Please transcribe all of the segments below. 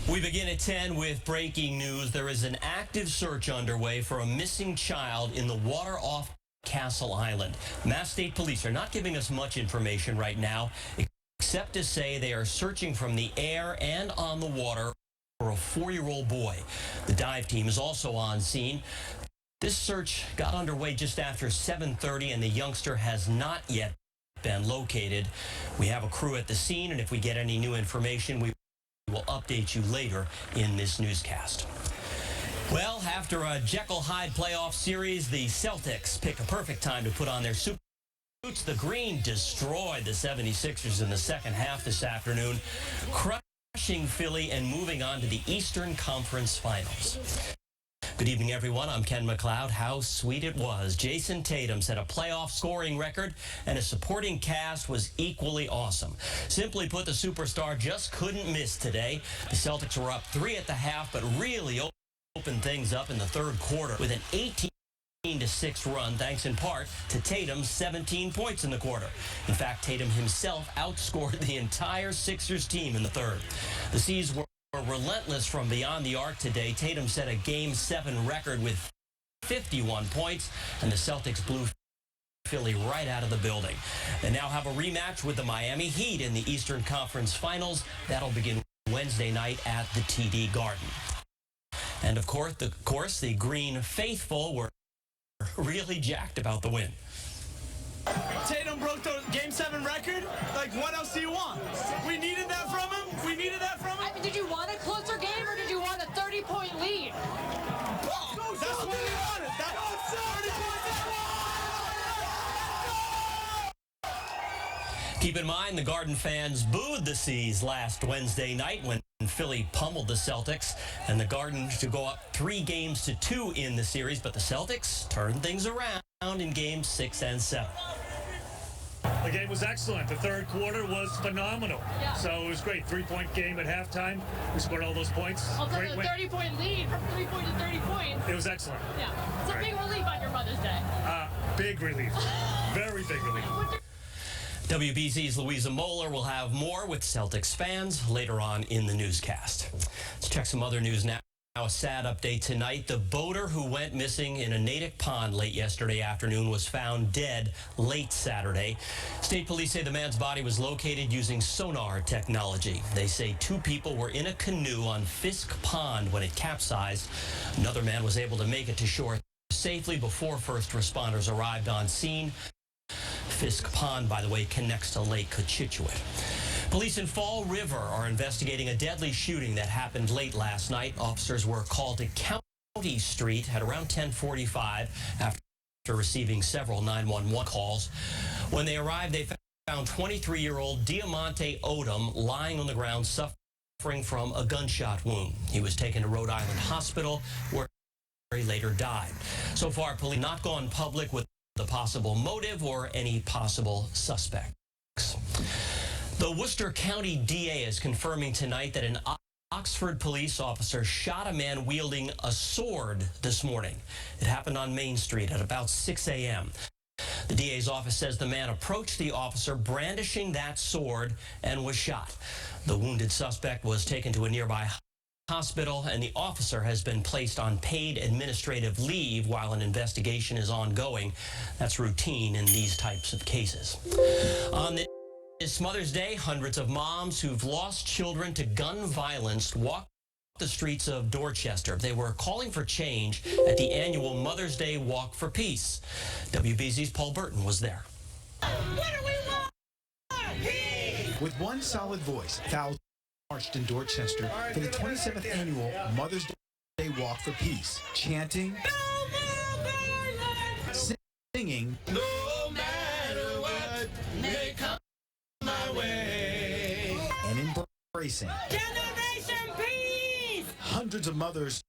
We begin at 10 with breaking news. There is an active search underway for a missing child in the water off Castle Island. Mass State Police are not giving us much information right now, except to say they are searching from the air and on the water for a 4-year-old boy. The dive team is also on scene. This search got underway just after 7:30, and the youngster has not yet been located. We have a crew at the scene, and if we get any new information, we will update you later in this newscast. Well, after a Jekyll-Hyde playoff series, the Celtics pick a perfect time to put on their super boots. The Green destroyed the 76ers in the second half this afternoon, crushing Philly and moving on to the Eastern Conference Finals. Good evening, everyone. I'm Ken McLeod. How sweet it was. Jason Tatum set a playoff scoring record, and his supporting cast was equally awesome. Simply put, the superstar just couldn't miss today. The Celtics were up 3 at the half, but really opened things up in the third quarter with an 18-6 run, thanks in part to Tatum's 17 points in the quarter. In fact, Tatum himself outscored the entire Sixers team in the third. The C's were relentless from beyond the arc today. Tatum set a Game 7 record with 51 points, and the Celtics blew Philly right out of the building. They now have a rematch with the Miami Heat in the Eastern Conference Finals. That'll begin Wednesday night at the TD Garden. And of course, the Green faithful were really jacked about the win. Tatum broke the Game 7 record. Like, what else do you want? We needed that from him. We needed that from him. I mean, did you want a closer game or did you want a 30-point lead? That's what we wanted. That's 30 points. Keep in mind, the Garden fans booed the C's last Wednesday night when Philly pummeled the Celtics, and the Garden to go up 3-2 in the series, but the Celtics turned things around in Games 6 and 7. The game was excellent. The third quarter was phenomenal. Yeah. So it was great. 3-point game at halftime. We scored all those points. Also, Great a win. 30-point lead from 3 points to 30 points. It was excellent. Yeah. It's a big relief on your Mother's Day. Big relief. Very big relief. WBZ's Louisa Moeller will have more with Celtics fans later on in the newscast. Let's check some other news now. A sad update tonight. The boater who went missing in a Natick pond late yesterday afternoon was found dead late Saturday. State police say the man's body was located using sonar technology. They say 2 people were in a canoe on Fisk Pond when it capsized. Another man was able to make it to shore safely before first responders arrived on scene. Fisk Pond, by the way, connects to Lake Cochituate. Police in Fall River are investigating a deadly shooting that happened late last night. Officers were called to County Street at around 10:45 after receiving several 911 calls. When they arrived, they found 23-year-old Diamante Odom lying on the ground suffering from a gunshot wound. He was taken to Rhode Island Hospital, where he later died. So far, police have not gone public with the possible motive or any possible suspects. The Worcester County DA is confirming tonight that an Oxford police officer shot a man wielding a sword this morning. It happened on Main Street at about 6 a.m. The DA's office says the man approached the officer brandishing that sword and was shot. The wounded suspect was taken to a nearby hospital, and the officer has been placed on paid administrative leave while an investigation is ongoing. That's routine in these types of cases. On this Mother's Day, hundreds of moms who've lost children to gun violence walked the streets of Dorchester. They were calling for change at the annual Mother's Day Walk for Peace. WBZ's Paul Burton was there. What do we want? Peace! With one solid voice, thousands marched in Dorchester for the 27th annual Mother's Day Walk for Peace, chanting, No more violence! singing, No matter what may come my way. and embracing. Generation Peace! Hundreds of mothers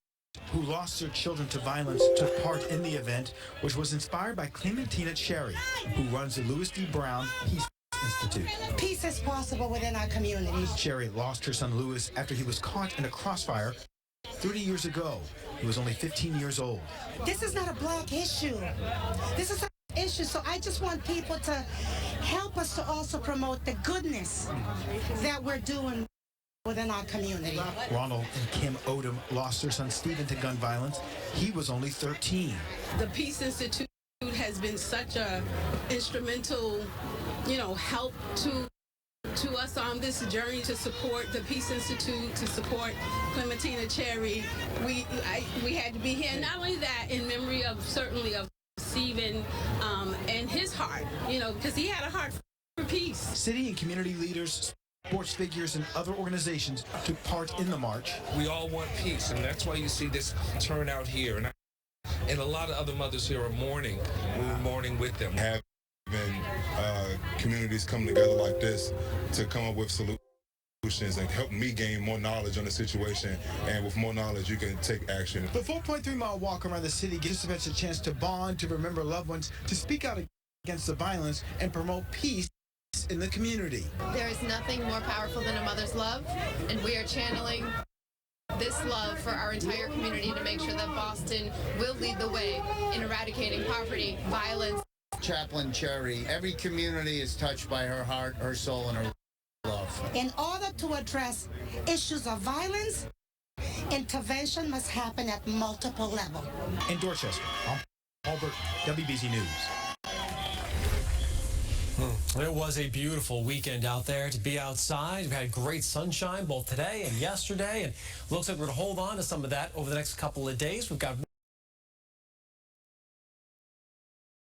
who lost their children to violence took part in the event, which was inspired by Clementina Cherry, who runs the Louis D. Brown Peace Institute. Peace is possible within our communities. Cherry lost her son Louis after he was caught in a crossfire 30 years ago. He was only 15 years old. This is not a black issue. This is an issue. So I just want people to help us to also promote the goodness that we're doing within our community. Ronald and Kim Odom lost their son Stephen to gun violence. He was only 13. The Peace Institute has been such a instrumental, help to us on this journey to support the Peace Institute, to support Clementina Cherry. We had to be here. Not only that, in memory of Stephen and his heart, because he had a heart for peace. City and community leaders, sports figures, and other organizations took part in the march. We all want peace, and that's why you see this turnout here. And a lot of other mothers here are mourning. We're mourning with them. Having communities come together like this to come up with solutions and help me gain more knowledge on the situation. And with more knowledge, you can take action. The 4.3-mile walk around the city gives participants a chance to bond, to remember loved ones, to speak out against the violence, and promote peace in the community. There is nothing more powerful than a mother's love, and we are channeling this love for our entire community to make sure that Boston will lead the way in eradicating poverty, violence. Chaplain Cherry, every community is touched by her heart, her soul, and her love. In order to address issues of violence, intervention must happen at multiple levels. In Dorchester, I'm Albert, WBZ News. It was a beautiful weekend out there to be outside. We've had great sunshine both today and yesterday, and looks like we're going to hold on to some of that over the next couple of days. We've got